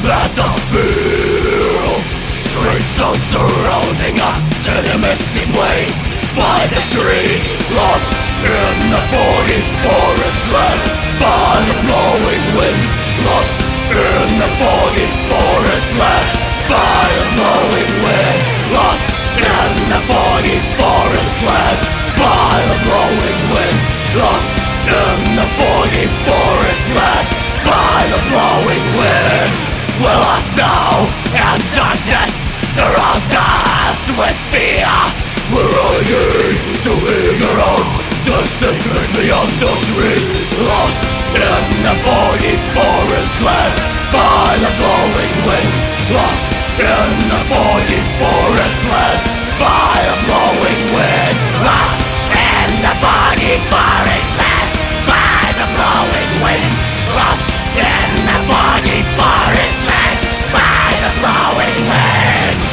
battlefield. Streets sound surrounding us in a misty place. By the trees, lost in the foggy forest land. By the blowing wind, lost in the foggy forest land. By the blowing wind, lost in the foggy forest land. By the blowing wind, lost in the foggy forest land. By the blowing wind, we're lost now, and darkness surrounds us with fear. We're riding to figure out the secrets beyond the trees. Lost in the foggy forest land. By the blowing wind, lost in the foggy forest land. By the blowing wind, lost in the foggy forest land. By the blowing wind, lost in the foggy forest land. By the blowing wind.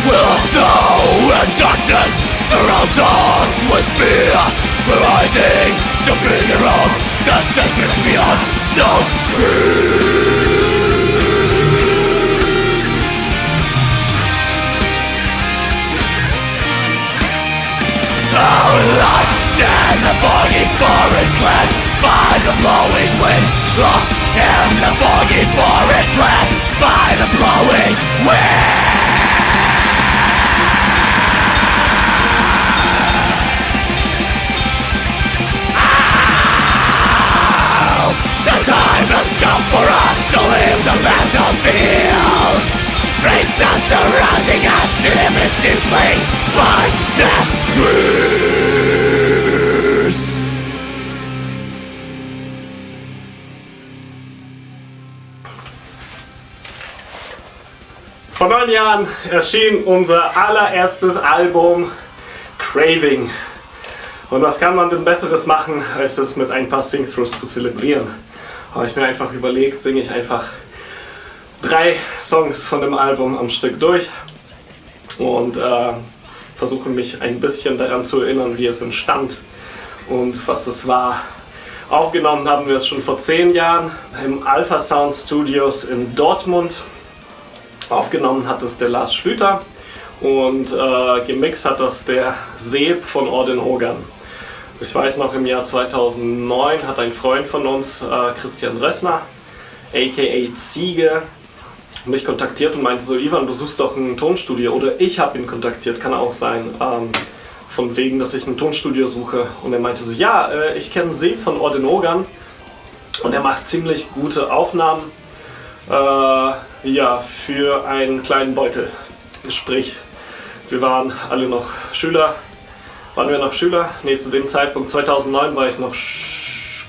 We're lost now, and darkness surrounds us with fear. We're hiding to figure out the secrets beyond those trees. Oh, lost in the foggy forest land. By the blowing wind, lost in the foggy forest land. By the blowing wind. The time has come for us to leave the battlefield. Strange stuff surrounding us in a misty place. By the trees. Vor 9 Jahren erschien unser allererstes Album Craving. Und was kann man denn Besseres machen, als es mit ein paar Sing-Throughs zu zelebrieren? Habe ich mir einfach überlegt, singe ich einfach 3 Songs von dem Album am Stück durch und versuche mich ein bisschen daran zu erinnern, wie es entstand und was es war. Aufgenommen haben wir es schon vor 10 Jahren im Alpha Sound Studios in Dortmund. Aufgenommen hat es der Lars Schlüter und gemixt hat das der Seb von Orden Ogern. Ich weiß noch, im Jahr 2009 hat ein Freund von uns, Christian Rössner, aka Ziege, mich kontaktiert und meinte so, Ivan, du suchst doch ein Tonstudio, oder ich habe ihn kontaktiert, kann auch sein, von wegen, dass ich ein Tonstudio suche. Und er meinte so, ja, ich kenne Seb von Orden Ogern und er macht ziemlich gute Aufnahmen, ja, für einen kleinen Beutel. Sprich, wir waren alle noch Schüler. Waren wir noch Schüler? Ne, zu dem Zeitpunkt 2009 war ich noch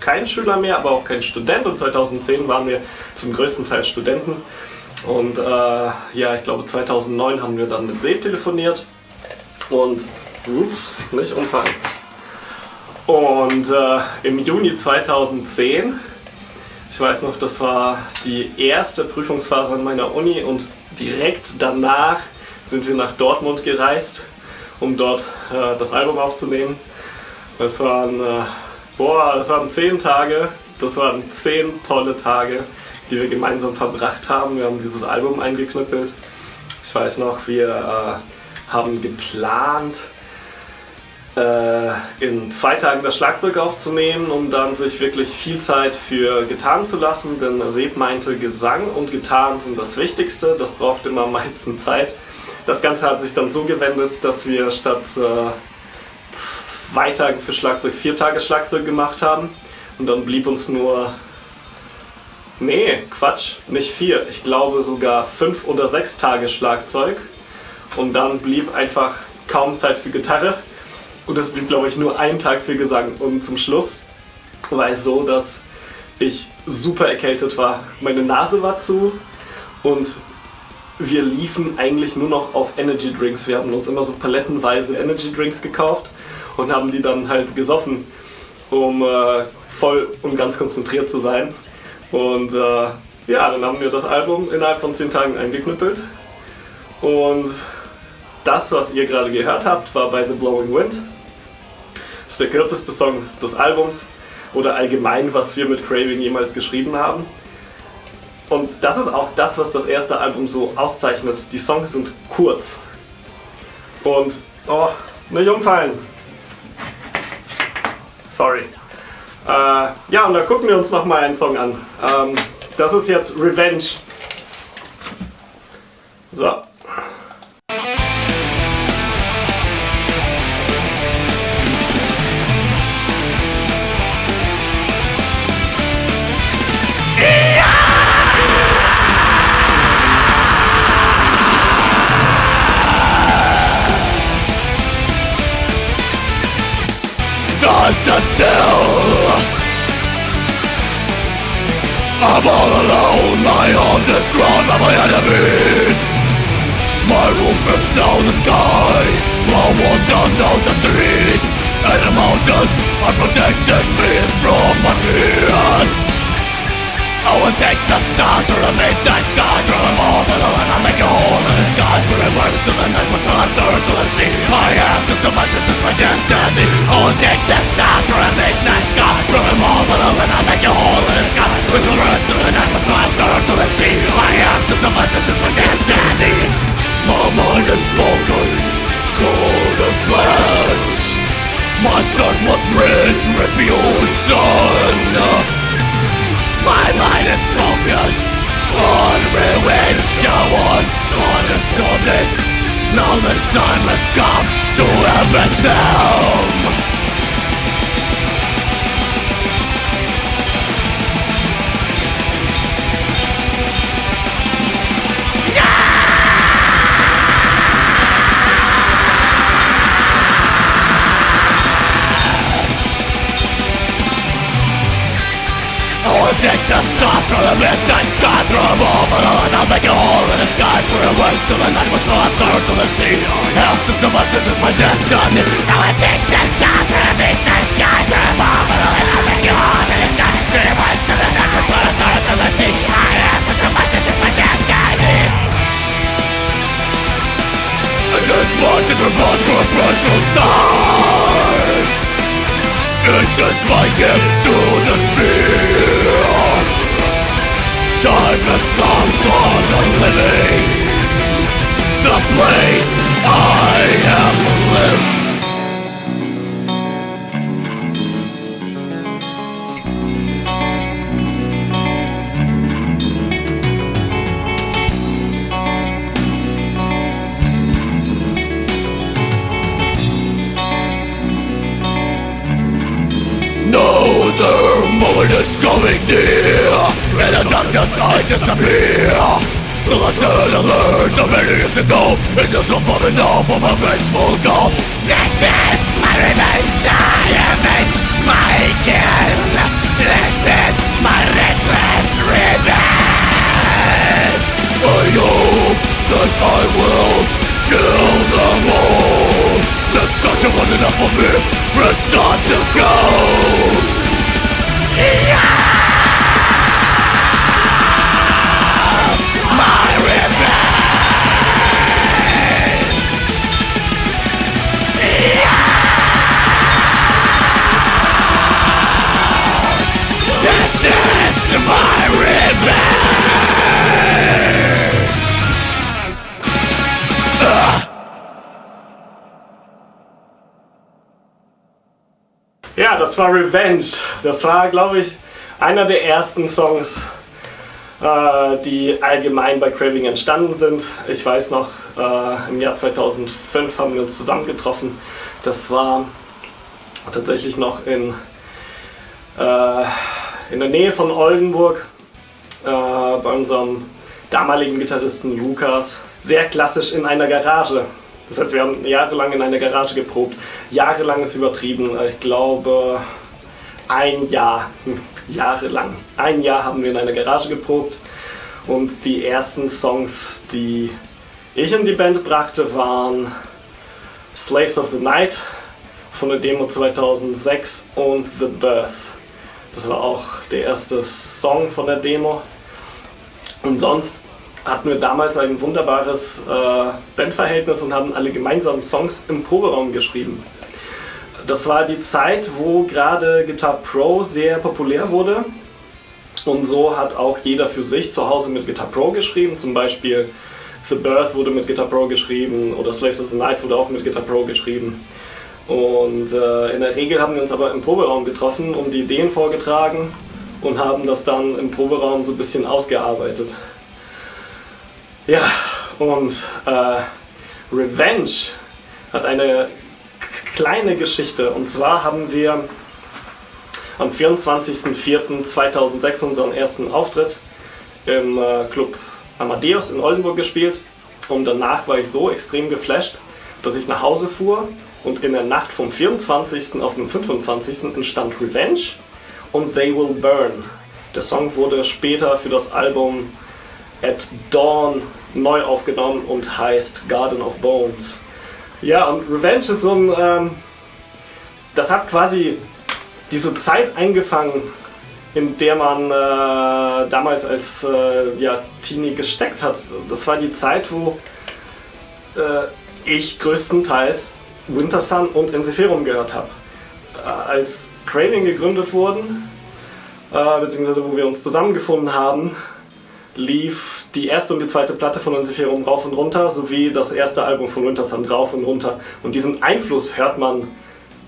kein Schüler mehr, aber auch kein Student. Und 2010 waren wir zum größten Teil Studenten. Und ja, ich glaube 2009 haben wir dann mit Seb telefoniert. Und, ups, nicht umfallen. Und im Juni 2010, ich weiß noch, das war die erste Prüfungsphase an meiner Uni und direkt danach sind wir nach Dortmund gereist, um dort das Album aufzunehmen. Das waren 10 Tage, das waren 10 tolle Tage, die wir gemeinsam verbracht haben. Wir haben dieses Album eingeknüppelt. Ich weiß noch, wir haben geplant, in 2 Tagen das Schlagzeug aufzunehmen, um dann sich wirklich viel Zeit für Gitarren zu lassen, denn Seb meinte, Gesang und Gitarren sind das Wichtigste, das braucht immer am meisten Zeit. Das Ganze hat sich dann so gewendet, dass wir statt 2 Tagen für Schlagzeug 4 Tage Schlagzeug gemacht haben und dann blieb uns nur, nee, Quatsch, nicht 4, ich glaube sogar 5 oder 6 Tage Schlagzeug und dann blieb einfach kaum Zeit für Gitarre. Und es blieb, glaube ich, nur 1 Tag für Gesang. Und zum Schluss war es so, dass ich super erkältet war. Meine Nase war zu und wir liefen eigentlich nur noch auf Energy Drinks. Wir haben uns immer so palettenweise Energy Drinks gekauft und haben die dann halt gesoffen. um voll und ganz konzentriert zu sein. Und dann haben wir das Album innerhalb von 10 Tagen eingeknüppelt. Und das, was ihr gerade gehört habt, war bei The Blowing Wind. Das ist der kürzeste Song des Albums oder allgemein, was wir mit Craving jemals geschrieben haben. Und das ist auch das, was das erste Album so auszeichnet. Die Songs sind kurz. Und, nicht umfallen. Sorry. Und dann gucken wir uns nochmal einen Song an. Das ist jetzt Revenge. So. Time stands still. I'm all alone, my arm destroyed by my enemies. My roof is now the sky, my walls are now the trees, and the mountains are protecting me from my fears. I will take the stars from the midnight sky, from them all to the land, I'll make a hole in the sky, screaming words to the night, with my turn to the sea. I have to survive, this is my destiny. I will take the stars from the midnight sky, from them all to the land, I'll make a hole in the sky, with my words to the night, with my turn to the sea. I have to survive, this is my destiny. My mind is focused, cold and flesh. My sun was rich, retribution. My mind is focused on revenge. I was honest on this. Now the time has come to avenge them. I'll take the stars from the midnight sky, throw them over the land, I'll make a hole in the sky, scream words to the night, with my turn to the sea. I have to survive, this is my destiny. I'll take the stars from the midnight sky, throw them over the land, I'll make a hole in the sky, scream words to the night, with my turn to the sea. I have to survive, this is my destiny. It is my sacrifice for precious stars. It is my gift to the sphere. Time has come for the living, the place I have lived. The moment is coming near. In the darkness I disappear. The lesson I learned so many years ago is just so far enough for my vengeful goal. This is my revenge. I avenge my kin. This is my reckless revenge. I hope that I will kill them all. Destruction was enough for me. It's time to go. My revenge. This is my revenge. Ja, das war Revenge. Das war, glaube ich, einer der ersten Songs, die allgemein bei Craving entstanden sind. Ich weiß noch, im Jahr 2005 haben wir uns zusammengetroffen. Das war tatsächlich noch in der Nähe von Oldenburg, bei unserem damaligen Gitarristen Lukas. Sehr klassisch in einer Garage. Das heißt, wir haben jahrelang in einer Garage geprobt. Jahrelang ist übertrieben. Ich glaube, ein Jahr. Jahrelang. Ein Jahr haben wir in einer Garage geprobt. Und die ersten Songs, die ich in die Band brachte, waren Slaves of the Night von der Demo 2006 und The Birth. Das war auch der erste Song von der Demo. Und sonst hatten wir damals ein wunderbares Bandverhältnis und haben alle gemeinsam Songs im Proberaum geschrieben. Das war die Zeit, wo gerade Guitar Pro sehr populär wurde. Und so hat auch jeder für sich zu Hause mit Guitar Pro geschrieben. Zum Beispiel The Birth wurde mit Guitar Pro geschrieben oder Slaves of the Night wurde auch mit Guitar Pro geschrieben. Und in der Regel haben wir uns aber im Proberaum getroffen und die Ideen vorgetragen und haben das dann im Proberaum so ein bisschen ausgearbeitet. Ja, und Revenge hat eine kleine Geschichte. Und zwar haben wir am 24.04.2006 unseren ersten Auftritt im Club Amadeus in Oldenburg gespielt. Und danach war ich so extrem geflasht, dass ich nach Hause fuhr und in der Nacht vom 24. auf den 25. entstand Revenge und They Will Burn. Der Song wurde später für das Album At Dawn neu aufgenommen und heißt Garden of Bones. Ja, und Revenge ist so ein... das hat quasi diese Zeit eingefangen, in der man damals als Teenie gesteckt hat. Das war die Zeit, wo ich größtenteils Wintersun und Ensiferum gehört habe. Als Craving gegründet wurden, beziehungsweise wo wir uns zusammengefunden haben, lief die erste und die zweite Platte von Ensiferum rauf und runter, sowie das erste Album von Wintersun rauf und runter. Und diesen Einfluss hört man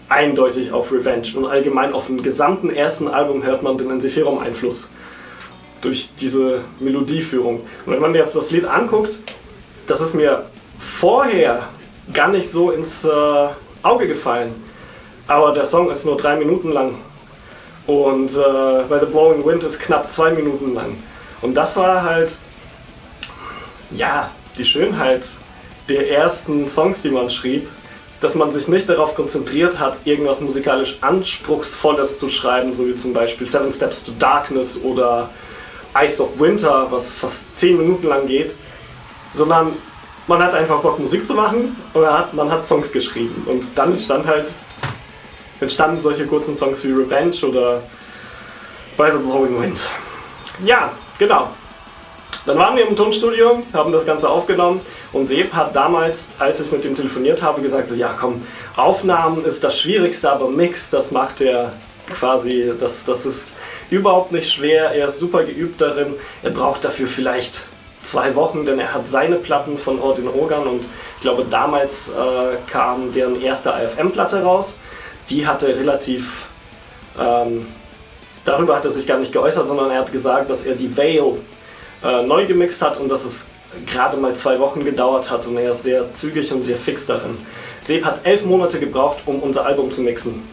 eindeutig auf Revenge und allgemein auf dem gesamten ersten Album hört man den Ensiferum-Einfluss durch diese Melodieführung. Und wenn man jetzt das Lied anguckt, das ist mir vorher gar nicht so ins Auge gefallen, aber der Song ist nur 3 Minuten lang und By the Blowing Wind ist knapp 2 Minuten lang. Und das war halt, ja, die Schönheit der ersten Songs, die man schrieb, dass man sich nicht darauf konzentriert hat, irgendwas musikalisch Anspruchsvolles zu schreiben, so wie zum Beispiel Seven Steps to Darkness oder Ice of Winter, was fast 10 Minuten lang geht, sondern man hat einfach Bock, Musik zu machen und man hat Songs geschrieben. Und dann entstanden solche kurzen Songs wie Revenge oder By the Blowing Wind. Ja, genau. Dann waren wir im Tonstudio, haben das Ganze aufgenommen und Seb hat damals, als ich mit ihm telefoniert habe, gesagt, so ja komm, Aufnahmen ist das Schwierigste, aber Mix, das macht er quasi, das ist überhaupt nicht schwer, er ist super geübt darin, er braucht dafür vielleicht 2 Wochen, denn er hat seine Platten von Ordin Rogan und ich glaube damals kam deren erste AFM-Platte raus, die hatte relativ, darüber hat er sich gar nicht geäußert, sondern er hat gesagt, dass er die Veil neu gemixt hat und dass es gerade mal 2 Wochen gedauert hat und er ist sehr zügig und sehr fix darin. Seb hat 11 Monate gebraucht, um unser Album zu mixen.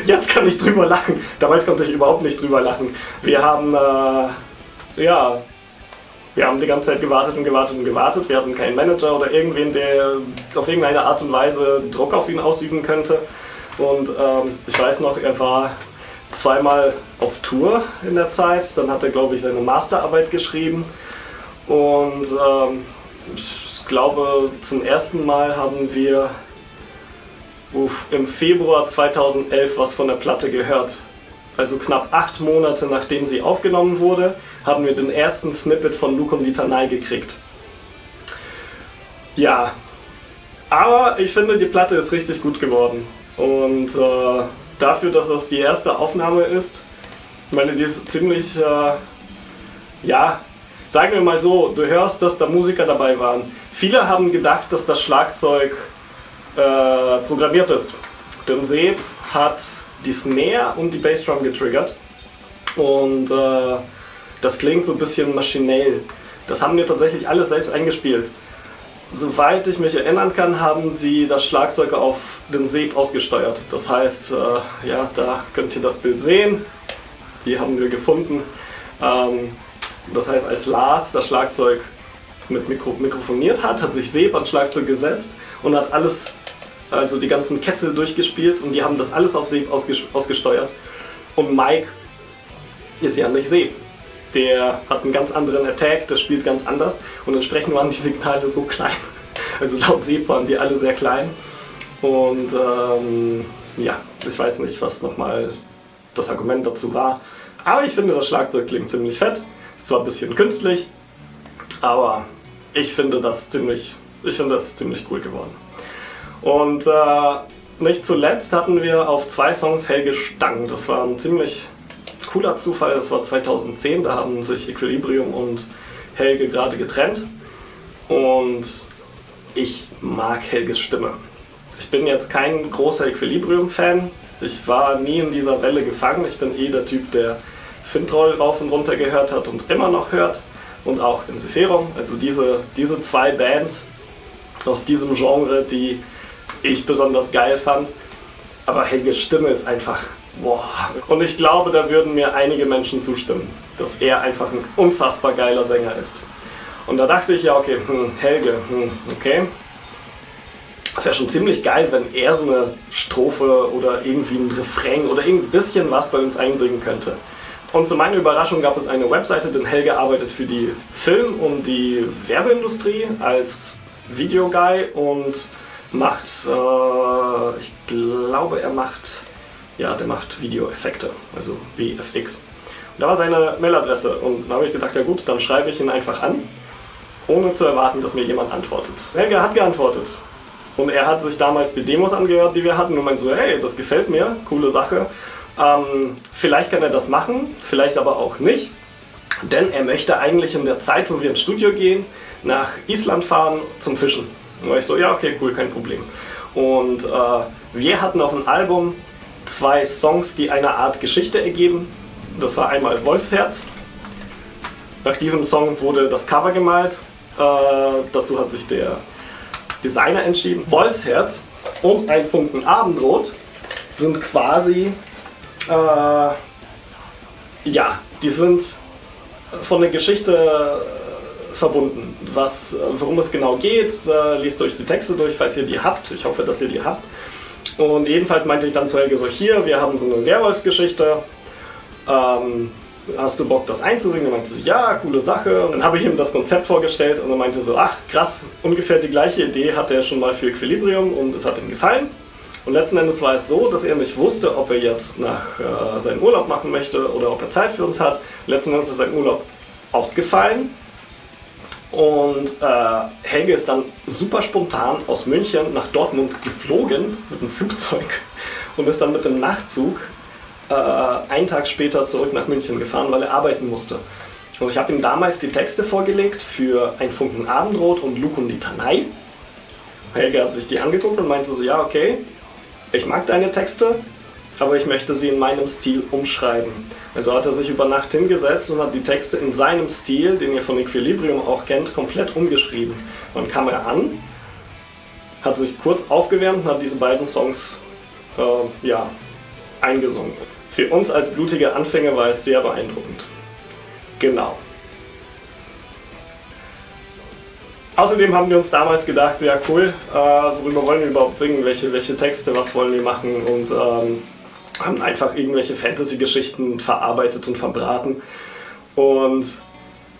Jetzt kann ich drüber lachen. Damals konnte ich überhaupt nicht drüber lachen. Wir haben die ganze Zeit gewartet und gewartet und gewartet. Wir hatten keinen Manager oder irgendwen, der auf irgendeine Art und Weise Druck auf ihn ausüben könnte. Und ich weiß noch, er war 2-mal auf Tour in der Zeit. Dann hat er, glaube ich, seine Masterarbeit geschrieben. Und ich glaube, zum ersten Mal haben wir im Februar 2011 was von der Platte gehört. Also knapp 8 Monate nachdem sie aufgenommen wurde, haben wir den ersten Snippet von Lucum Litanei gekriegt. Ja, aber ich finde, die Platte ist richtig gut geworden. Und dafür, dass das die erste Aufnahme ist, ich meine, die ist ziemlich, sagen wir mal so, du hörst, dass da Musiker dabei waren. Viele haben gedacht, dass das Schlagzeug programmiert ist. Denn Seb hat die Snare und die Bassdrum getriggert und das klingt so ein bisschen maschinell. Das haben wir tatsächlich alles selbst eingespielt. Soweit ich mich erinnern kann, haben sie das Schlagzeug auf den Seb ausgesteuert. Das heißt, da könnt ihr das Bild sehen. Die haben wir gefunden. Das heißt, als Lars das Schlagzeug mit mikrofoniert hat sich Seb ans Schlagzeug gesetzt und hat alles, also die ganzen Kessel durchgespielt und die haben das alles auf Seb ausgesteuert. Und Mike ist ja nicht Seb. Der hat einen ganz anderen Attack, der spielt ganz anders und entsprechend waren die Signale so klein, Also laut Seb waren die alle sehr klein. Und ja, ich weiß nicht, was nochmal das Argument dazu war. Aber ich finde, das Schlagzeug klingt ziemlich fett. Ist zwar ein bisschen künstlich, aber ich finde das ist ziemlich cool geworden. Und nicht zuletzt hatten wir auf 2 Songs Helge Stang. Das war ein ziemlich cooler Zufall. Das war 2010, da haben sich Equilibrium und Helge gerade getrennt. Und ich mag Helges Stimme. Ich bin jetzt kein großer Equilibrium-Fan. Ich war nie in dieser Welle gefangen. Ich bin der Typ, der Fintroll rauf und runter gehört hat und immer noch hört. Und auch Ensiferum. Also diese 2 Bands aus diesem Genre, die ich besonders geil fand. Aber Helges Stimme ist einfach, boah. Und ich glaube, da würden mir einige Menschen zustimmen, dass er einfach ein unfassbar geiler Sänger ist. Und da dachte ich, ja okay, Helge, okay. Es wäre schon ziemlich geil, wenn er so eine Strophe oder irgendwie ein Refrain oder ein bisschen was bei uns einsingen könnte. Und zu meiner Überraschung gab es eine Webseite, denn Helge arbeitet für die Film- und die Werbeindustrie als Videoguy und macht, ich glaube, der macht Videoeffekte, also VFX. Und da war seine Mailadresse und da habe ich gedacht, ja gut, dann schreibe ich ihn einfach an, ohne zu erwarten, dass mir jemand antwortet. Helge hat geantwortet. Und er hat sich damals die Demos angehört, die wir hatten und meinte so, hey, das gefällt mir, coole Sache. Vielleicht kann er das machen, vielleicht aber auch nicht. Denn er möchte eigentlich in der Zeit, wo wir ins Studio gehen, nach Island fahren zum Fischen. Und ich so, ja okay, cool, kein Problem. Und wir hatten auf dem Album 2 Songs, die eine Art Geschichte ergeben. Das war einmal Wolfsherz. Nach diesem Song wurde das Cover gemalt. Dazu hat sich der Designer entschieden. Wolfsherz und Ein Funken Abendrot sind quasi, die sind von der Geschichte verbunden. Worum es genau geht, lest euch die Texte durch, falls ihr die habt. Ich hoffe, dass ihr die habt. Und jedenfalls meinte ich dann zu Helge so, hier, wir haben so eine Werwolfsgeschichte. Hast du Bock, das einzusingen? Und er meinte so, ja, coole Sache. Und dann habe ich ihm das Konzept vorgestellt und er meinte so, ach krass, ungefähr die gleiche Idee hatte er schon mal für Equilibrium und es hat ihm gefallen. Und letzten Endes war es so, dass er nicht wusste, ob er jetzt seinen Urlaub machen möchte oder ob er Zeit für uns hat. Letzten Endes ist sein Urlaub ausgefallen. Und Helge ist dann super spontan aus München nach Dortmund geflogen mit dem Flugzeug und ist dann mit dem Nachtzug einen Tag später zurück nach München gefahren, weil er arbeiten musste. Und ich habe ihm damals die Texte vorgelegt für Ein Funken Abendrot und Luk und die Tanai. Helge hat sich die angeguckt und meinte so, ja okay, ich mag deine Texte, aber ich möchte sie in meinem Stil umschreiben. Also hat er sich über Nacht hingesetzt und hat die Texte in seinem Stil, den ihr von Equilibrium auch kennt, komplett umgeschrieben. Dann kam er an, hat sich kurz aufgewärmt und hat diese beiden Songs eingesungen. Für uns als blutige Anfänger war es sehr beeindruckend. Genau. Außerdem haben wir uns damals gedacht, ja cool, worüber wollen wir überhaupt singen, welche Texte, was wollen wir machen und haben einfach irgendwelche Fantasy-Geschichten verarbeitet und verbraten. Und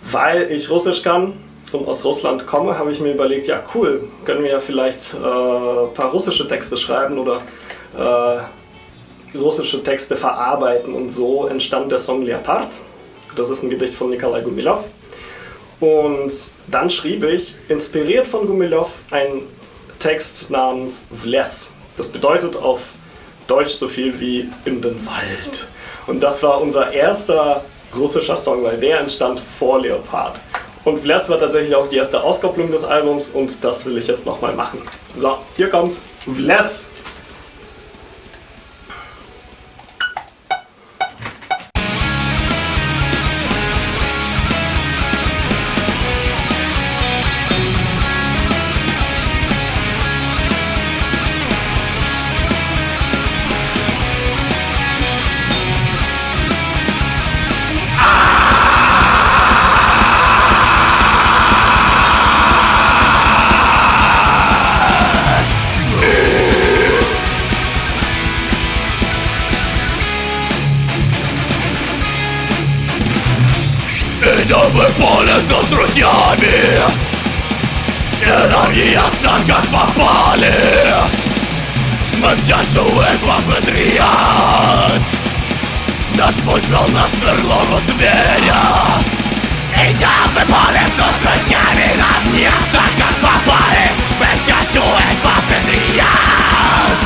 weil ich Russisch kann und aus Russland komme, habe ich mir überlegt, ja cool, können wir ja vielleicht ein paar russische Texte schreiben oder russische Texte verarbeiten und so entstand der Song Leopard. Das ist ein Gedicht von Nikolai Gumilev. Und dann schrieb ich, inspiriert von Gumilev, einen Text namens Vles. Das bedeutet auf Deutsch so viel wie in den Wald. Und das war unser erster russischer Song, weil der entstand vor Leopard. Und Vles war tatsächlich auch die erste Auskopplung des Albums und das will ich jetzt nochmal machen. So, hier kommt Vles. Идем мы в поле со друзьями, Нам ясно, как попали. Мы в чашу эльфов и дриад. Наш путь вел нас в берлогу зверя. Идем мы по лесу с друзьями. Нам не ясно, как попали. Мы в чашу эльфов и дриад.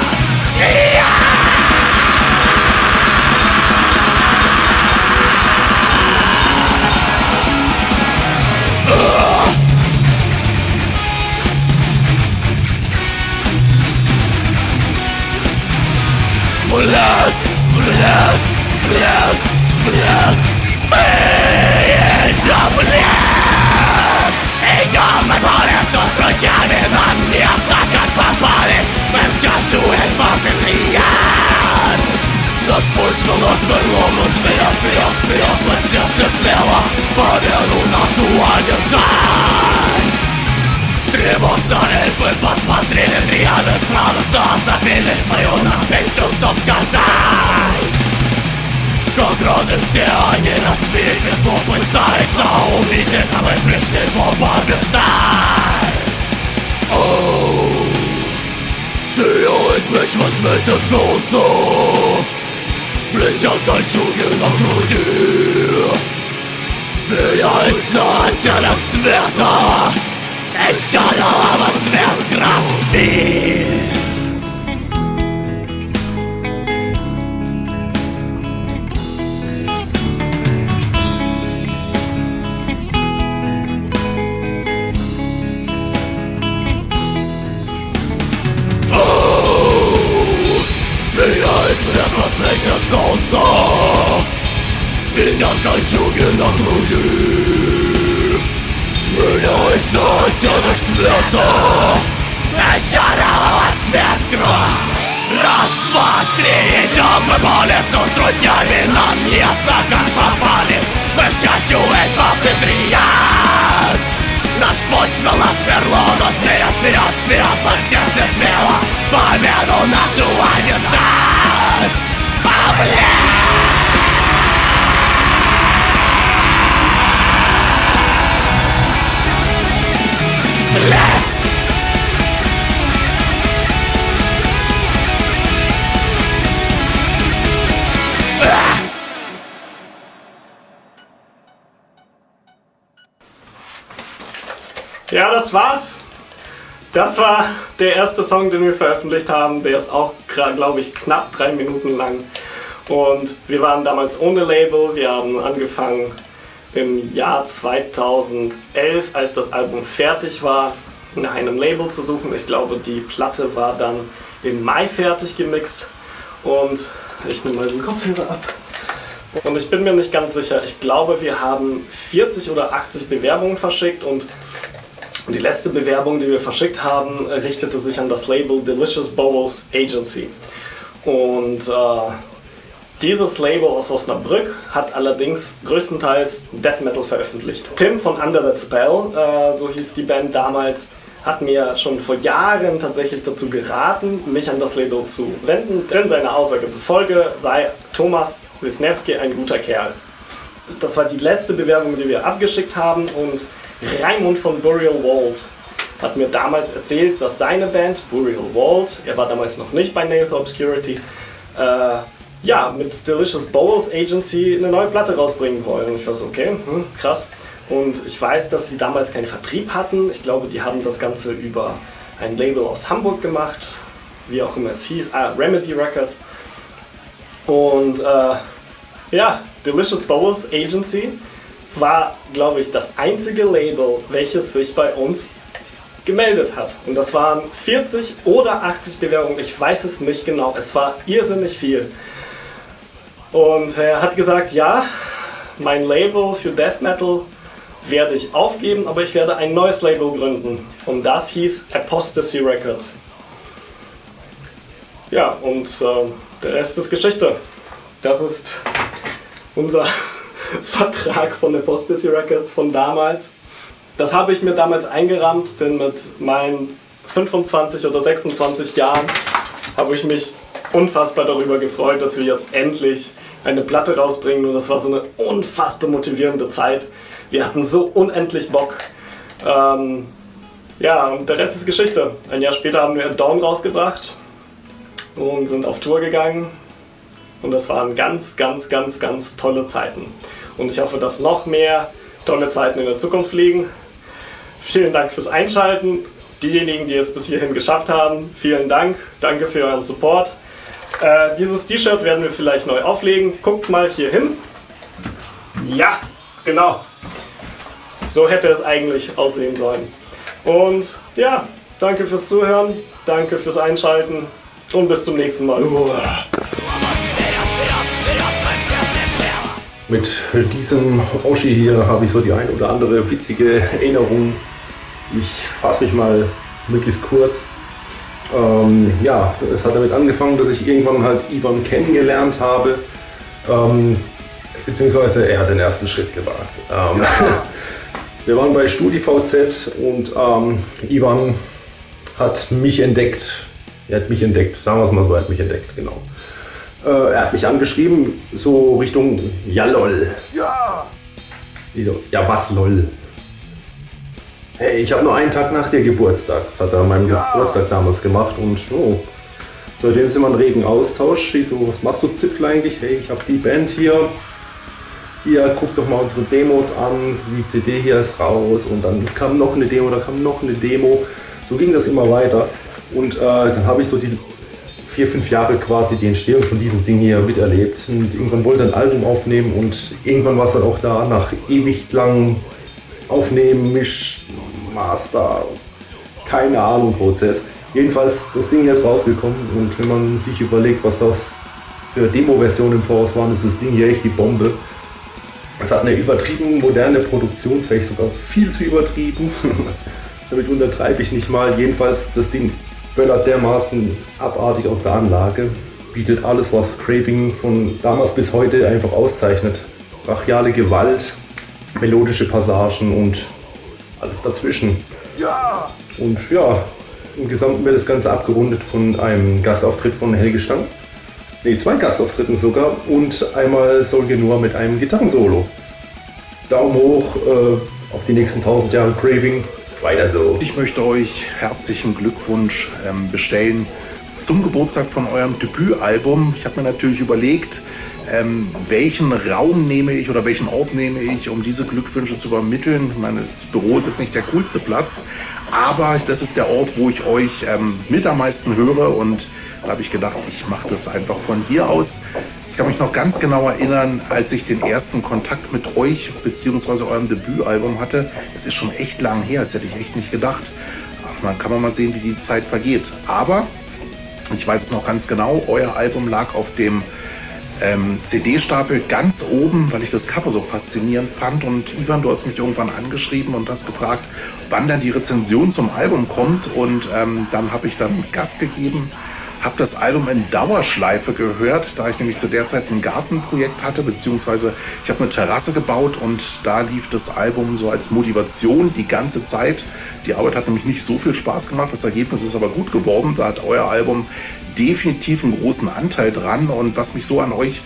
В лес, в лес, в лес, в лес. Мы идем в лес. Идем мы по лесу с друзьями. Нам не ясно, как попали. Мы в чашу эльфов и дриад. Наш путь вел нас в берлогу зверя. Вперед, вперед, мы все смело победу нашу одержать. Тревожно эльфы посмотрели, дриады радостно запели свою нам песню, чтоб сказать. Как рады все они нас видят, зло пытается увидеть, а мы пришли зло побеждать. Оу, сияет меч во свете солнца, блестят кольчуги на груди, меняется оттенок света. Из черного цвет крови. Сияет свет во свете солнца, сидят кольчуги на груди. Меняется оттенок света, из черного цвет кровь. Раз, два, три, идем мы по лесу с друзьями. Нам не ясно, как попали. Мы в чащу эльфов и дриад. Наш путь вел нас в берлогу зверя. Вперед, вперед, мы все шли смело победу нашу одержать. В лес. Ja, das war's. Das war der erste Song, den wir veröffentlicht haben. Der ist auch, glaube ich, knapp 3 Minuten lang. Und wir waren damals ohne Label. Wir haben angefangen im Jahr 2011, als das Album fertig war, nach einem Label zu suchen. Ich glaube, die Platte war dann im Mai fertig gemixt. Und ich nehme mal den Kopfhörer ab. Und ich bin mir nicht ganz sicher. Ich glaube, wir haben 40 oder 80 Bewerbungen verschickt. Und die letzte Bewerbung, die wir verschickt haben, richtete sich an das Label Delicious Bowels Agency. Und dieses Label aus Osnabrück hat allerdings größtenteils Death Metal veröffentlicht. Tim von Under That Spell, so hieß die Band damals, hat mir schon vor Jahren tatsächlich dazu geraten, mich an das Label zu wenden, denn seine Aussage zufolge sei Thomas Wisniewski ein guter Kerl. Das war die letzte Bewerbung, die wir abgeschickt haben, und Raimund von Burial Vault hat mir damals erzählt, dass seine Band Burial Vault, er war damals noch nicht bei Nail to Obscurity, mit Delicious Bowels Agency eine neue Platte rausbringen wollen. Und ich war so, okay, krass. Und ich weiß, dass sie damals keinen Vertrieb hatten. Ich glaube, die haben das Ganze über ein Label aus Hamburg gemacht, wie auch immer es hieß, Remedy Records. Und Delicious Bowels Agency war, glaube ich, das einzige Label, welches sich bei uns gemeldet hat. Und das waren 40 oder 80 Bewerbungen, ich weiß es nicht genau. Es war irrsinnig viel. Und er hat gesagt, ja, mein Label für Death Metal werde ich aufgeben, aber ich werde ein neues Label gründen. Und das hieß Apostasy Records. Ja, und der Rest ist Geschichte. Das ist unser Vertrag von Apostasy Records von damals. Das habe ich mir damals eingerahmt, denn mit meinen 25 oder 26 Jahren habe ich mich unfassbar darüber gefreut, dass wir jetzt endlich eine Platte rausbringen, und das war so eine unfassbar motivierende Zeit. Wir hatten so unendlich Bock. Ja, und der Rest ist Geschichte. Ein Jahr später haben wir Dawn rausgebracht und sind auf Tour gegangen. Und das waren ganz, ganz, ganz, ganz tolle Zeiten. Und ich hoffe, dass noch mehr tolle Zeiten in der Zukunft liegen. Vielen Dank fürs Einschalten. Diejenigen, die es bis hierhin geschafft haben, vielen Dank. Danke für euren Support. Dieses T-Shirt werden wir vielleicht neu auflegen. Guckt mal hier hin. Ja, genau. So hätte es eigentlich aussehen sollen. Und ja, danke fürs Zuhören, danke fürs Einschalten und bis zum nächsten Mal. Mit diesem Oschi hier habe ich so die ein oder andere witzige Erinnerung. Ich fasse mich mal möglichst kurz. Ja, es hat damit angefangen, dass ich irgendwann halt Ivan kennengelernt habe. Beziehungsweise er hat den ersten Schritt gewagt. Wir waren bei StudiVZ und Ivan hat mich entdeckt. Er hat mich entdeckt, sagen wir es mal so, er hat mich entdeckt, genau. Er hat mich angeschrieben, so Richtung, ja lol. Ja! Wieso? Ja, was lol? Hey, ich habe nur einen Tag nach dir Geburtstag. Das hat er an meinem Geburtstag damals gemacht und seitdem sind wir in regen Austausch. Wieso, was machst du, Zipfel eigentlich? Hey, ich habe die Band hier. Hier, guck doch mal unsere Demos an, die CD hier ist raus und dann kam noch eine Demo, da kam noch eine Demo. So ging das immer weiter und dann habe ich so diese 4-5 Jahre quasi die Entstehung von diesem Ding hier miterlebt und irgendwann wollte er ein Album aufnehmen und irgendwann war es dann auch da, nach ewig lang Aufnehmen, Misch, Master, keine Ahnung, Prozess. Jedenfalls, das Ding hier ist rausgekommen und wenn man sich überlegt, was das für Demo-Versionen im Voraus waren, ist das Ding hier echt die Bombe. Es hat eine übertrieben moderne Produktion, vielleicht sogar viel zu übertrieben. Damit untertreibe ich nicht mal. Jedenfalls, das Ding böllert dermaßen abartig aus der Anlage. Bietet alles, was Craving von damals bis heute einfach auszeichnet. Brachiale Gewalt, melodische Passagen und alles dazwischen. Ja! Und ja, im Gesamten wird das Ganze abgerundet von einem Gastauftritt von Helge Stang. Ne, 2 Gastauftritten sogar und einmal Solge nur mit einem Gitarrensolo. Daumen hoch auf die nächsten 1000 Jahre Craving. Weiter so. Ich möchte euch herzlichen Glückwunsch bestellen zum Geburtstag von eurem Debütalbum. Ich habe mir natürlich überlegt, welchen Raum nehme ich oder welchen Ort nehme ich, um diese Glückwünsche zu übermitteln. Ich meine, das Büro ist jetzt nicht der coolste Platz, aber das ist der Ort, wo ich euch mit am meisten höre und da habe ich gedacht, ich mache das einfach von hier aus. Ich kann mich noch ganz genau erinnern, als ich den ersten Kontakt mit euch bzw. eurem Debütalbum hatte. Es ist schon echt lang her, das hätte ich echt nicht gedacht. Dann kann man mal sehen, wie die Zeit vergeht. Aber ich weiß es noch ganz genau, euer Album lag auf dem CD-Stapel ganz oben, weil ich das Cover so faszinierend fand. Und Ivan, du hast mich irgendwann angeschrieben und hast gefragt, wann dann die Rezension zum Album kommt. Und dann habe ich dann Gas gegeben. Habe das Album in Dauerschleife gehört, da ich nämlich zu der Zeit ein Gartenprojekt hatte, beziehungsweise ich habe eine Terrasse gebaut und da lief das Album so als Motivation die ganze Zeit. Die Arbeit hat nämlich nicht so viel Spaß gemacht, das Ergebnis ist aber gut geworden. Da hat euer Album definitiv einen großen Anteil dran und was mich so an euch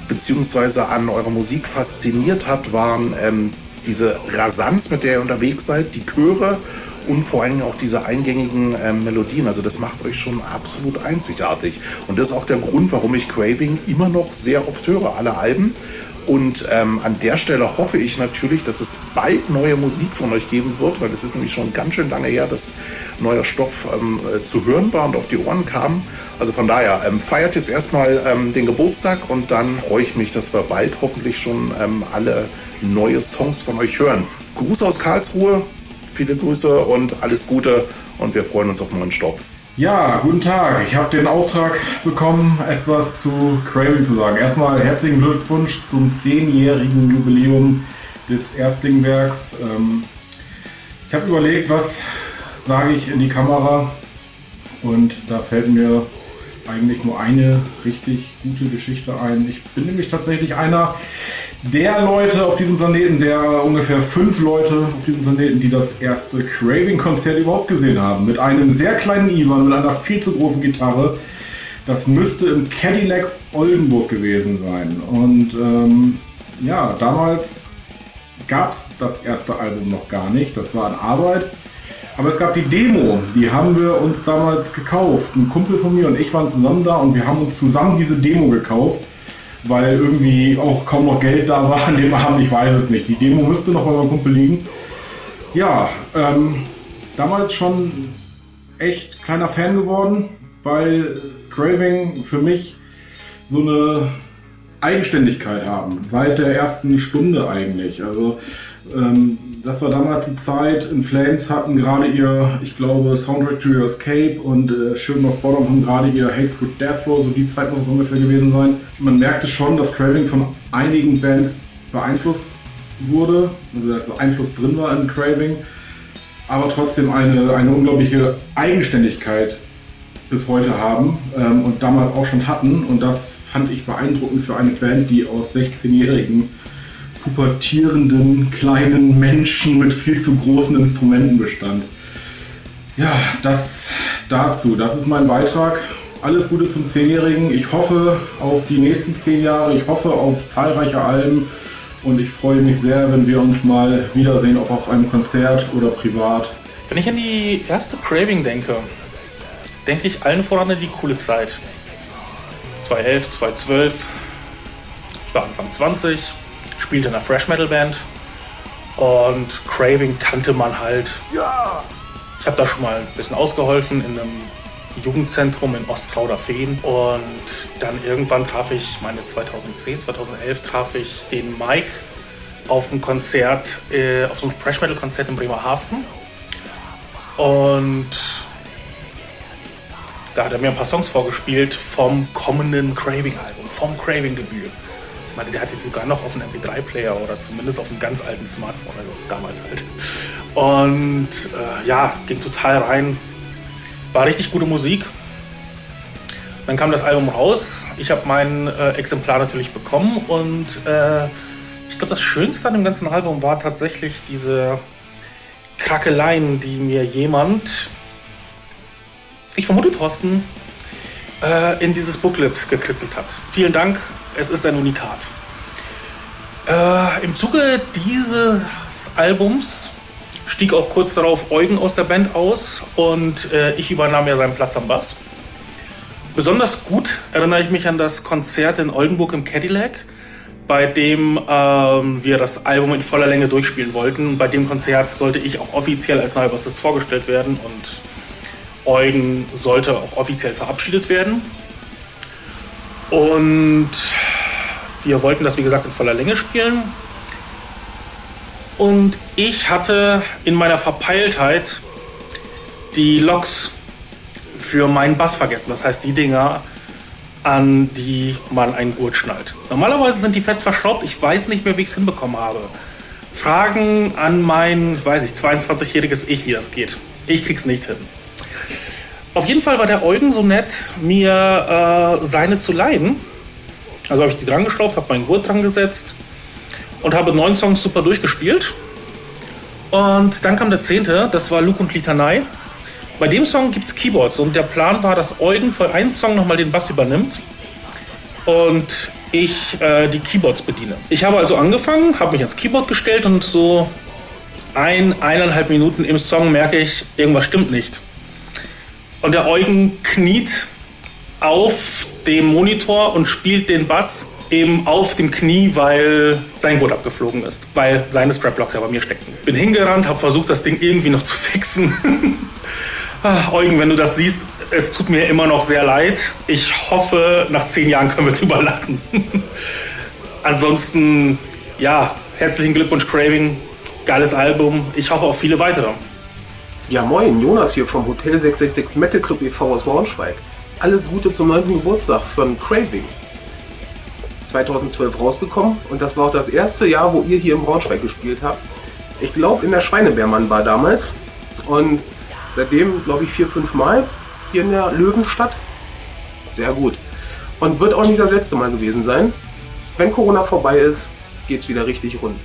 beziehungsweise an eurer Musik fasziniert hat, waren diese Rasanz, mit der ihr unterwegs seid, die Chöre und vor allen Dingen auch diese eingängigen Melodien. Also das macht euch schon absolut einzigartig. Und das ist auch der Grund, warum ich Craving immer noch sehr oft höre, alle Alben. Und an der Stelle hoffe ich natürlich, dass es bald neue Musik von euch geben wird, weil es ist nämlich schon ganz schön lange her, dass neuer Stoff zu hören war und auf die Ohren kam. Also von daher, feiert jetzt erstmal den Geburtstag und dann freue ich mich, dass wir bald hoffentlich schon alle neue Songs von euch hören. Gruß aus Karlsruhe. Viele Grüße und alles Gute und wir freuen uns auf neuen Stoff. Ja, guten Tag. Ich habe den Auftrag bekommen, etwas zu Craving zu sagen. Erstmal herzlichen Glückwunsch zum 10-jährigen Jubiläum des Erstlingswerks. Ich habe überlegt, was sage ich in die Kamera und da fällt mir eigentlich nur eine richtig gute Geschichte ein. Ich bin nämlich tatsächlich einer der Leute auf diesem Planeten, der ungefähr 5 Leute auf diesem Planeten, die das erste Craving-Konzert überhaupt gesehen haben. Mit einem sehr kleinen Ivan, mit einer viel zu großen Gitarre. Das müsste im Cadillac Oldenburg gewesen sein. Und ja, damals gab es das erste Album noch gar nicht. Das war in Arbeit. Aber es gab die Demo, die haben wir uns damals gekauft. Ein Kumpel von mir und ich waren zusammen da und wir haben uns zusammen diese Demo gekauft, weil irgendwie auch kaum noch Geld da war an dem Abend, ich weiß es nicht. Die Demo müsste noch bei meinem Kumpel liegen. Ja, damals schon echt kleiner Fan geworden, weil Craving für mich so eine Eigenständigkeit haben, seit der ersten Stunde eigentlich. Also das war damals die Zeit, In Flames hatten gerade ihr, ich glaube, Soundtrack to Your Escape und Children of Bodom haben gerade ihr Hate to Death Row, so die Zeit muss es ungefähr gewesen sein. Man merkte schon, dass Craving von einigen Bands beeinflusst wurde, also dass Einfluss drin war in Craving, aber trotzdem eine unglaubliche Eigenständigkeit bis heute haben und damals auch schon hatten, und das fand ich beeindruckend für eine Band, die aus 16-jährigen pubertierenden kleinen Menschen mit viel zu großen Instrumenten bestand. Ja, das dazu. Das ist mein Beitrag. Alles Gute zum 10-Jährigen. Ich hoffe auf die nächsten 10 Jahre. Ich hoffe auf zahlreiche Alben. Und ich freue mich sehr, wenn wir uns mal wiedersehen, ob auf einem Konzert oder privat. Wenn ich an die erste Craving denke ich allen voran an die coole Zeit. 2011, 2012. Ich war Anfang 20. Spielte in einer Thrash Metal Band und Craving kannte man halt. Ja. Ich habe da schon mal ein bisschen ausgeholfen in einem Jugendzentrum in Ostrauder-Fehn und dann irgendwann traf ich, 2011 traf ich den Mike auf ein Konzert, auf so ein Thrash Metal Konzert in Bremerhaven und da hat er mir ein paar Songs vorgespielt vom kommenden Craving-Album, vom Craving-Debüt. Ich meine, der hatte sogar noch auf einem MP3-Player oder zumindest auf einem ganz alten Smartphone, also damals halt. Und ging total rein. War richtig gute Musik. Dann kam das Album raus. Ich habe mein Exemplar natürlich bekommen und ich glaube, das Schönste an dem ganzen Album war tatsächlich diese Krakeleien, die mir jemand, ich vermute Thorsten, in dieses Booklet gekritzelt hat. Vielen Dank. Es ist ein Unikat. Im Zuge dieses Albums stieg auch kurz darauf Eugen aus der Band aus und ich übernahm ja seinen Platz am Bass. Besonders gut erinnere ich mich an das Konzert in Oldenburg im Cadillac, bei dem wir das Album in voller Länge durchspielen wollten. Bei dem Konzert sollte ich auch offiziell als neuer Bassist vorgestellt werden und Eugen sollte auch offiziell verabschiedet werden. Und wir wollten das, wie gesagt, in voller Länge spielen. Und ich hatte in meiner Verpeiltheit die Loks für meinen Bass vergessen. Das heißt, die Dinger, an die man einen Gurt schnallt. Normalerweise sind die fest verschraubt. Ich weiß nicht mehr, wie ich es hinbekommen habe. Fragen an mein, 22-jähriges Ich, wie das geht. Ich krieg's nicht hin. Auf jeden Fall war der Eugen so nett, mir seine zu leihen. Also habe ich die dran geschraubt, habe meinen Gurt dran gesetzt und habe 9 Songs super durchgespielt. Und dann kam der 10., das war Lug und Litanei. Bei dem Song gibt es Keyboards und der Plan war, dass Eugen für einen Song nochmal den Bass übernimmt und ich die Keyboards bediene. Ich habe also angefangen, habe mich ans Keyboard gestellt und so 1,5 Minuten im Song merke ich, irgendwas stimmt nicht. Und der Eugen kniet auf dem Monitor und spielt den Bass eben auf dem Knie, weil sein Gurt abgeflogen ist, weil seine Strap-Locks ja bei mir steckten. Bin hingerannt, habe versucht, das Ding irgendwie noch zu fixen. Eugen, wenn du das siehst, es tut mir immer noch sehr leid. Ich hoffe, nach 10 Jahren können wir drüber lachen. Ansonsten, ja, herzlichen Glückwunsch Craving, geiles Album. Ich hoffe auf viele weitere. Ja moin, Jonas hier vom Hotel 666 Metal Club e.V. aus Braunschweig. Alles Gute zum 9. Geburtstag von Craving. 2012 rausgekommen und das war auch das erste Jahr, wo ihr hier in Braunschweig gespielt habt. Ich glaube in der Schweinebärmann war damals und seitdem glaube ich 4-5 Mal hier in der Löwenstadt. Sehr gut. Und wird auch nicht das letzte Mal gewesen sein. Wenn Corona vorbei ist, geht's wieder richtig rund.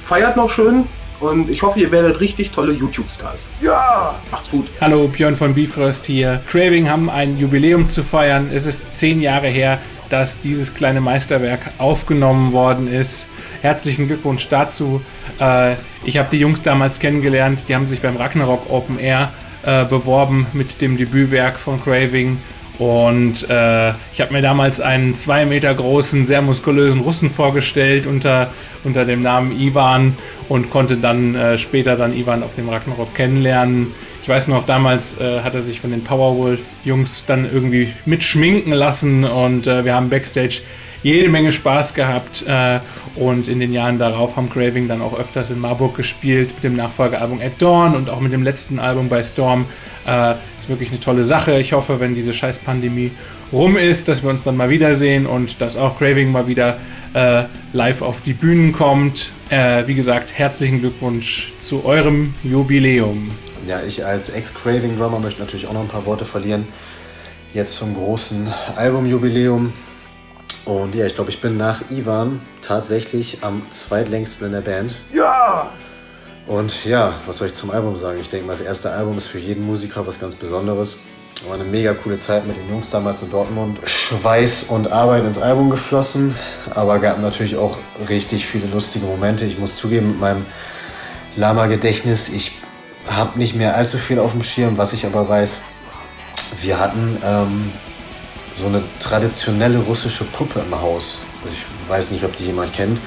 Feiert noch schön. Und ich hoffe, ihr werdet richtig tolle YouTube-Stars. Ja! Macht's gut. Hallo, Björn von Bifrost hier. Craving haben ein Jubiläum zu feiern. Es ist 10 Jahre her, dass dieses kleine Meisterwerk aufgenommen worden ist. Herzlichen Glückwunsch dazu. Ich habe die Jungs damals kennengelernt, die haben sich beim Ragnarok Open Air beworben mit dem Debütwerk von Craving. Und ich habe mir damals einen 2 Meter großen, sehr muskulösen Russen vorgestellt unter dem Namen Ivan und konnte dann später dann Ivan auf dem Ragnarok kennenlernen. Ich weiß noch, damals hat er sich von den Powerwolf-Jungs dann irgendwie mitschminken lassen und wir haben Backstage jede Menge Spaß gehabt und in den Jahren darauf haben Craving dann auch öfters in Marburg gespielt mit dem Nachfolgealbum At Dawn und auch mit dem letzten Album bei Storm. Ist wirklich eine tolle Sache. Ich hoffe, wenn diese scheiß Pandemie rum ist, dass wir uns dann mal wiedersehen und dass auch Craving mal wieder live auf die Bühnen kommt. Wie gesagt, herzlichen Glückwunsch zu eurem Jubiläum. Ja, ich als Ex-Craving-Drummer möchte natürlich auch noch ein paar Worte verlieren. Jetzt zum großen Albumjubiläum. Und ja, ich glaube, ich bin nach Ivan tatsächlich am zweitlängsten in der Band. Ja! Und ja, was soll ich zum Album sagen? Ich denke mal, das erste Album ist für jeden Musiker was ganz Besonderes. War eine mega coole Zeit mit den Jungs damals in Dortmund. Schweiß und Arbeit ins Album geflossen, aber gab natürlich auch richtig viele lustige Momente. Ich muss zugeben, mit meinem Lama-Gedächtnis, ich habe nicht mehr allzu viel auf dem Schirm. Was ich aber weiß, wir hatten so eine traditionelle russische Puppe im Haus. Ich weiß nicht, ob die jemand kennt.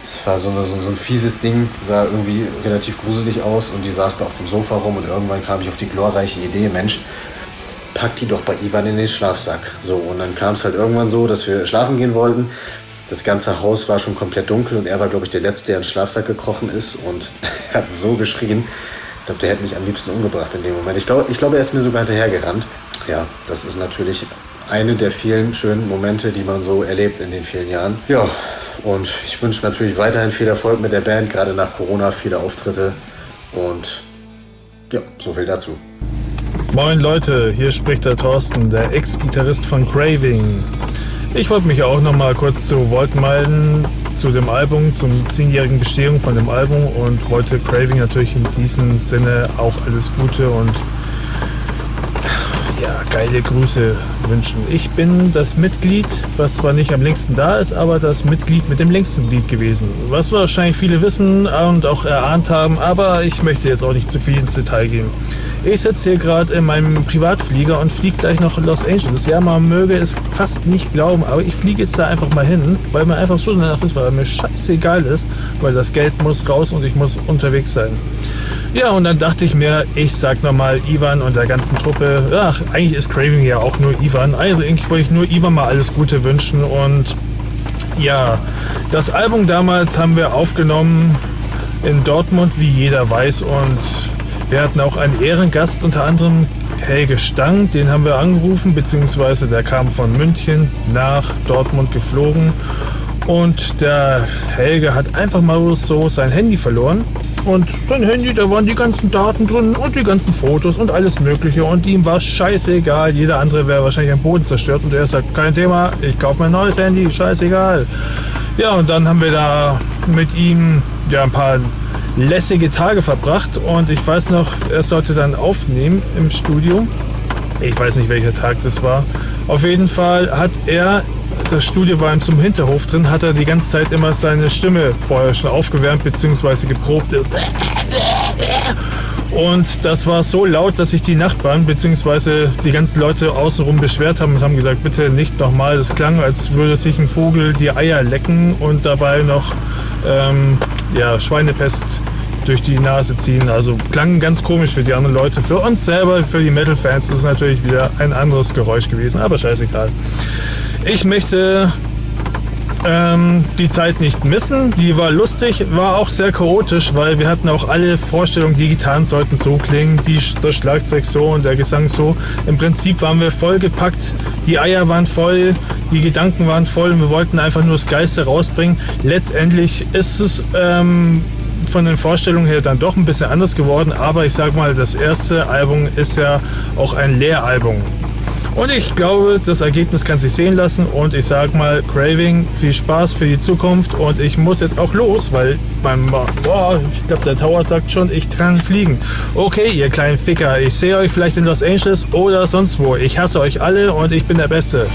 Es war so ein fieses Ding, sah irgendwie relativ gruselig aus und die saß da auf dem Sofa rum und irgendwann kam ich auf die glorreiche Idee, Mensch, pack die doch bei Ivan in den Schlafsack. So, und dann kam es halt irgendwann so, dass wir schlafen gehen wollten. Das ganze Haus war schon komplett dunkel und er war, glaube ich, der Letzte, der in den Schlafsack gekrochen ist und er hat so geschrien. Ich glaube, der hätte mich am liebsten umgebracht in dem Moment. Ich glaube, er ist mir sogar hinterhergerannt. Ja, das ist natürlich eine der vielen schönen Momente, die man so erlebt in den vielen Jahren. Ja, und ich wünsche natürlich weiterhin viel Erfolg mit der Band, gerade nach Corona, viele Auftritte und ja, so viel dazu. Moin Leute, hier spricht der Thorsten, der Ex-Gitarrist von Craving. Ich wollte mich auch noch mal kurz zu Wort melden, zu dem Album, zum 10-jährigen Bestehung von dem Album und wollte Craving natürlich in diesem Sinne auch alles Gute und ja, geile Grüße wünschen. Ich bin das Mitglied, was zwar nicht am längsten da ist, aber das Mitglied mit dem längsten Glied gewesen. Was wahrscheinlich viele wissen und auch erahnt haben, aber ich möchte jetzt auch nicht zu viel ins Detail gehen. Ich sitze hier gerade in meinem Privatflieger und fliege gleich nach Los Angeles. Ja, man möge es fast nicht glauben, aber ich fliege jetzt da einfach mal hin, weil mir einfach so danach ist, weil mir scheißegal ist, weil das Geld muss raus und ich muss unterwegs sein. Ja, und dann dachte ich mir, ich sag nochmal Ivan und der ganzen Truppe, ach, eigentlich ist Craving ja auch nur Ivan, also eigentlich wollte ich nur Ivan mal alles Gute wünschen und ja, das Album damals haben wir aufgenommen in Dortmund, wie jeder weiß, und wir hatten auch einen Ehrengast, unter anderem Helge Stang, den haben wir angerufen, beziehungsweise der kam von München nach Dortmund geflogen und der Helge hat einfach mal so sein Handy verloren. Und sein Handy, da waren die ganzen Daten drin und die ganzen Fotos und alles Mögliche. Und ihm war scheißegal. Jeder andere wäre wahrscheinlich am Boden zerstört. Und er sagt, kein Thema, ich kaufe mein neues Handy, scheißegal. Ja, und dann haben wir da mit ihm ja ein paar lässige Tage verbracht. Und ich weiß noch, er sollte dann aufnehmen im Studio. Ich weiß nicht, welcher Tag das war. Auf jeden Fall hat er... Das Studio war ihm zum Hinterhof drin, hat er die ganze Zeit immer seine Stimme vorher schon aufgewärmt bzw. geprobt. Und das war so laut, dass sich die Nachbarn bzw. die ganzen Leute außenrum beschwert haben und haben gesagt, bitte nicht nochmal. Das klang, als würde sich ein Vogel die Eier lecken und dabei noch Schweinepest durch die Nase ziehen. Also klang ganz komisch für die anderen Leute. Für uns selber, für die Metal-Fans ist es natürlich wieder ein anderes Geräusch gewesen, aber scheißegal. Ich möchte die Zeit nicht missen. Die war lustig, war auch sehr chaotisch, weil wir hatten auch alle Vorstellungen, die Gitarren sollten so klingen, das Schlagzeug so und der Gesang so. Im Prinzip waren wir vollgepackt, die Eier waren voll, die Gedanken waren voll und wir wollten einfach nur das Geiste rausbringen. Letztendlich ist es von den Vorstellungen her dann doch ein bisschen anders geworden, aber ich sag mal, das erste Album ist ja auch ein Lehralbum. Und ich glaube, das Ergebnis kann sich sehen lassen und ich sag mal, Craving, viel Spaß für die Zukunft und ich muss jetzt auch los, weil ich glaube, der Tower sagt schon, ich kann fliegen. Okay, ihr kleinen Ficker, ich sehe euch vielleicht in Los Angeles oder sonst wo. Ich hasse euch alle und ich bin der Beste.